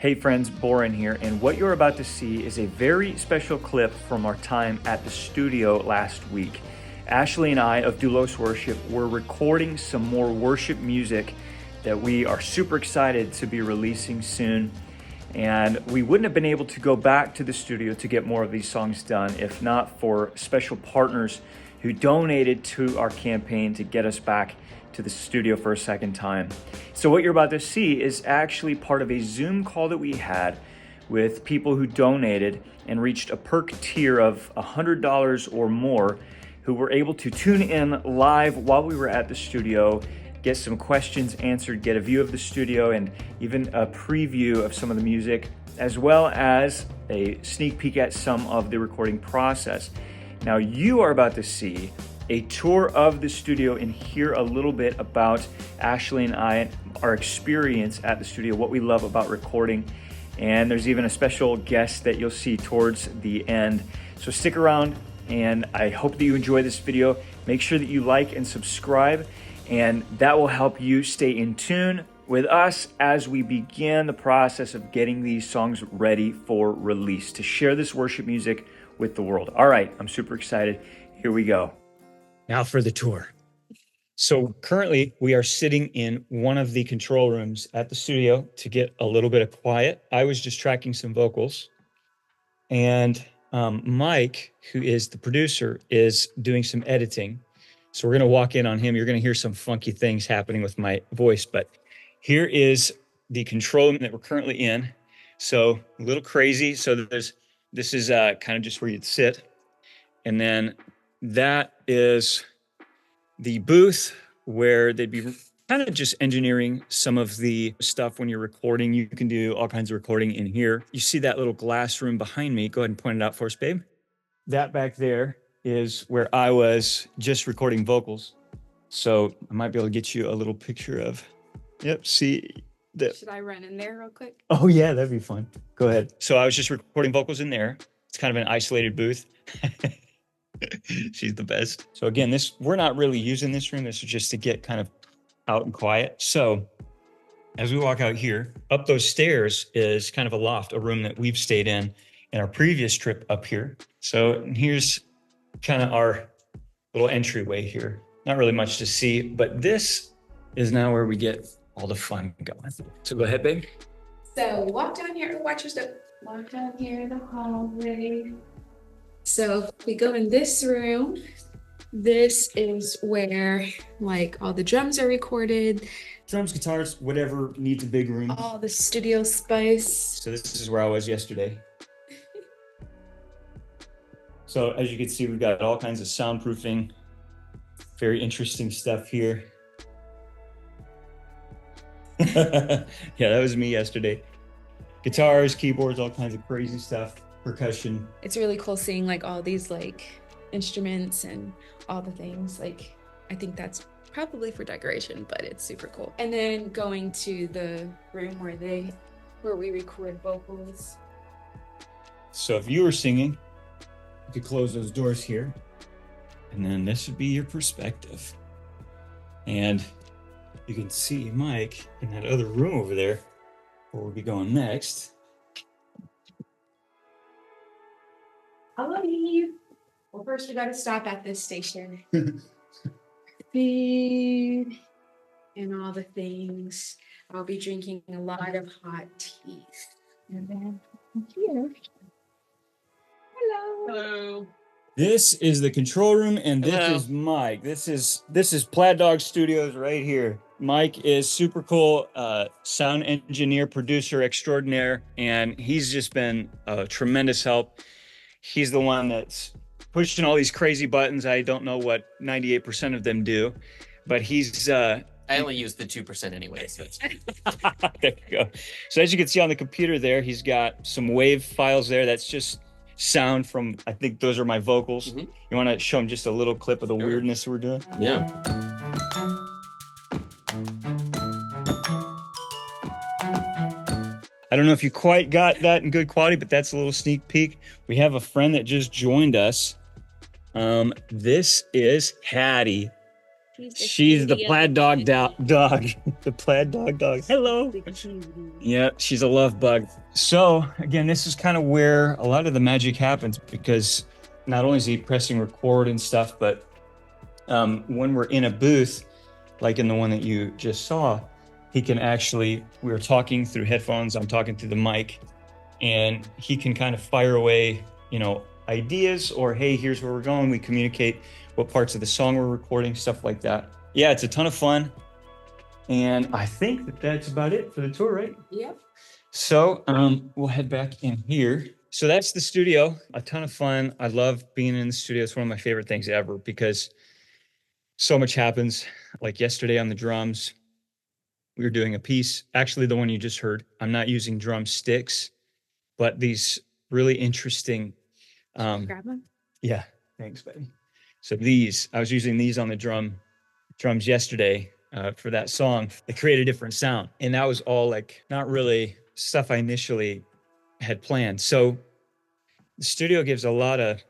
Hey friends, Borin here, and what you're about to see is a very special clip from our time at the studio last week. Ashley and I of Doulos Worship were recording some more worship music that we are super excited to be releasing soon. And we wouldn't have been able to go back to the studio to get more of these songs done if not for special partners who donated to our campaign to get us back to the studio for a second time. So what you're about to see is actually part of a Zoom call that we had with people who donated and reached a perk tier of $100 or more, who were able to tune in live while we were at the studio, get some questions answered, get a view of the studio, and even a preview of some of the music, as well as a sneak peek at some of the recording process. Now you are about to see a tour of the studio and hear a little bit about Ashley and I, our experience at the studio, what we love about recording. And there's even a special guest that you'll see towards the end. So stick around, and I hope that you enjoy this video. Make sure that you like and subscribe, and that will help you stay in tune with us as we begin the process of getting these songs ready for release, to share this worship music with the world. All right, I'm super excited. Here we go. Now for the tour. So currently we are sitting in one of the control rooms at the studio to get a little bit of quiet. I was just tracking some vocals, and Mike, who is the producer, is doing some editing. So we're gonna walk in on him. You're gonna hear some funky things happening with my voice, but here is the control room that we're currently in. So a little crazy. So this is kind of just where you'd sit. And then that is the booth where they'd be kind of just engineering some of the stuff when you're recording. You can do all kinds of recording in here. You see that little glass room behind me. Go ahead and point it out for us, babe. That back there is where I was just recording vocals. So I might be able to get you a little picture of, yep, see that. Should I run in there real quick? Oh yeah, that'd be fun. Go ahead. So I was just recording vocals in there. It's kind of an isolated booth. She's the best. So again, we're not really using this room. This is just to get kind of out and quiet. So as we walk out here, up those stairs is kind of a loft, a room that we've stayed in our previous trip up here. So here's kind of our little entryway here. Not really much to see, but this is now where we get all the fun going. So go ahead, babe. So walk down here, watch your step. Walk down here, the hallway. So we go in this room. This is where like all the drums are recorded. Drums, guitars, whatever needs a big room. All the studio spice. So this is where I was yesterday. So as you can see, we've got all kinds of soundproofing, very interesting stuff here. Yeah, that was me yesterday. Guitars, keyboards, all kinds of crazy stuff. Percussion. It's really cool seeing like all these like instruments and all the things. Like I think that's probably for decoration, but it's super cool. And then going to the room where we record vocals. So if you were singing, you could close those doors here, and then this would be your perspective. And you can see Mike in that other room over there where we'll be going next. I love you. Well, first we got to stop at this station. Food and all the things. I'll be drinking a lot of hot tea. And then here. Hello. Hello. This is the control room, and this is Mike. This is Plaid Dog Studios right here. Mike is super cool, sound engineer, producer extraordinaire, and he's just been a tremendous help. He's the one that's pushing all these crazy buttons. I don't know what 98% of them do, but he's... I only use the 2% anyway, so it's... There you go. So as you can see on the computer there, he's got some wave files there. That's just sound from, I think those are my vocals. Mm-hmm. You want to show him just a little clip of the weirdness we're doing? Yeah. I don't know if you quite got that in good quality, but that's a little sneak peek. We have a friend that just joined us. This is Hattie. She's the Plaid Dog dog. The Plaid Dog. Hello. Yeah, she's a love bug. So again, this is kind of where a lot of the magic happens, because not only is he pressing record and stuff, but when we're in a booth, like in the one that you just saw, he can actually, we were talking through headphones, I'm talking through the mic, and he can kind of fire away, ideas, or hey, here's where we're going. We communicate what parts of the song we're recording, stuff like that. Yeah, it's a ton of fun. And I think that that's about it for the tour, right? Yep. So we'll head back in here. So that's the studio, a ton of fun. I love being in the studio. It's one of my favorite things ever, because so much happens. Like yesterday on the drums, we were doing a piece, actually the one you just heard. I'm not using drumsticks, but these really interesting. Grab them. Yeah, thanks, buddy. So I was using these on the drums yesterday for that song. They create a different sound. And that was all like not really stuff I initially had planned. So the studio gives a lot of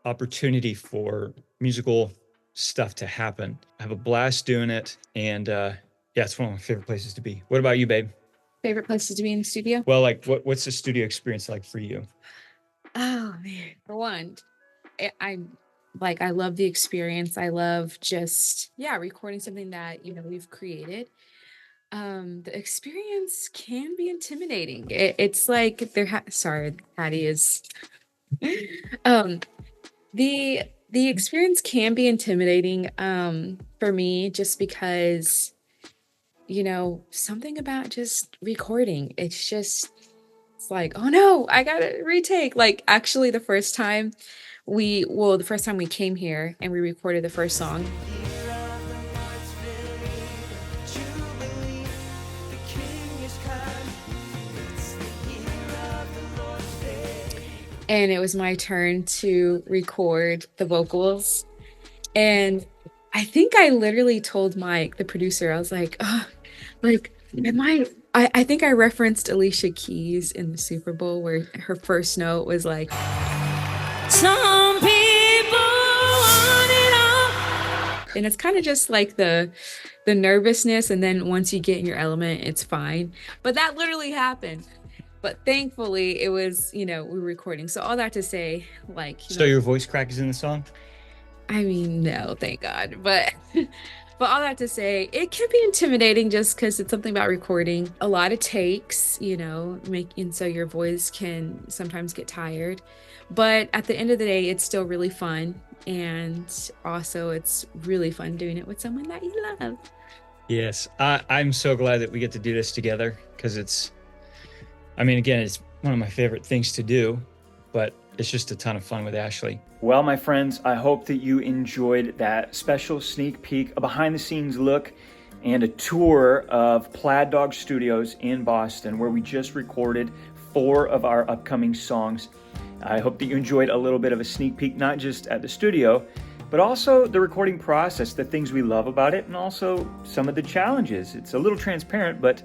opportunity for musical stuff to happen. I have a blast doing it. And yeah, it's one of my favorite places to be. What about you, babe? Favorite places to be in the studio? Well, like what's the studio experience like for you? Oh man, for one, I love the experience. I love just recording something that we've created. The experience can be intimidating. It's like sorry, Patty is the experience can be intimidating for me, just because something about just recording, it's like, oh no, I gotta retake. Like actually the first time we came here and we recorded the first song, and it was my turn to record the vocals, and I think I literally told Mike, the producer, I was like, oh, like, I think I referenced Alicia Keys in the Super Bowl, where her first note was like, some people want it all. And it's kind of just like the nervousness, and then once you get in your element, it's fine. But that literally happened. But thankfully, it was, we were recording. So all that to say, like... So your voice crack is in the song? I mean, no, thank God. But all that to say, it can be intimidating just because it's something about recording. A lot of takes, and so your voice can sometimes get tired. But at the end of the day, it's still really fun. And also, it's really fun doing it with someone that you love. Yes, I'm so glad that we get to do this together, because it's one of my favorite things to do, but it's just a ton of fun with Ashley. Well, my friends, I hope that you enjoyed that special sneak peek, a behind the scenes look, and a tour of Plaid Dog Studios in Boston, where we just recorded 4 of our upcoming songs. I hope that you enjoyed a little bit of a sneak peek, not just at the studio, but also the recording process, the things we love about it, and also some of the challenges. It's a little transparent, but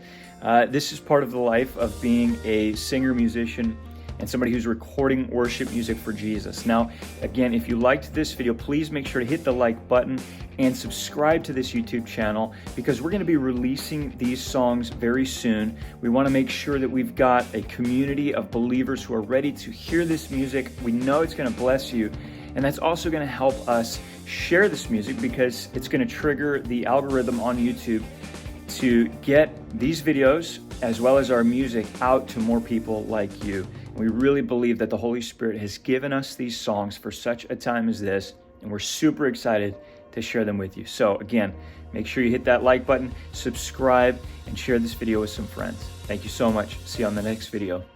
this is part of the life of being a singer, musician, and somebody who's recording worship music for Jesus. Now, again, if you liked this video, please make sure to hit the like button and subscribe to this YouTube channel, because we're going to be releasing these songs very soon. We want to make sure that we've got a community of believers who are ready to hear this music. We know it's going to bless you, and that's also going to help us share this music, because it's going to trigger the algorithm on YouTube to get these videos as well as our music out to more people like you. We really believe that the Holy Spirit has given us these songs for such a time as this, and we're super excited to share them with you. So again, make sure you hit that like button, subscribe, and share this video with some friends. Thank you so much. See you on the next video.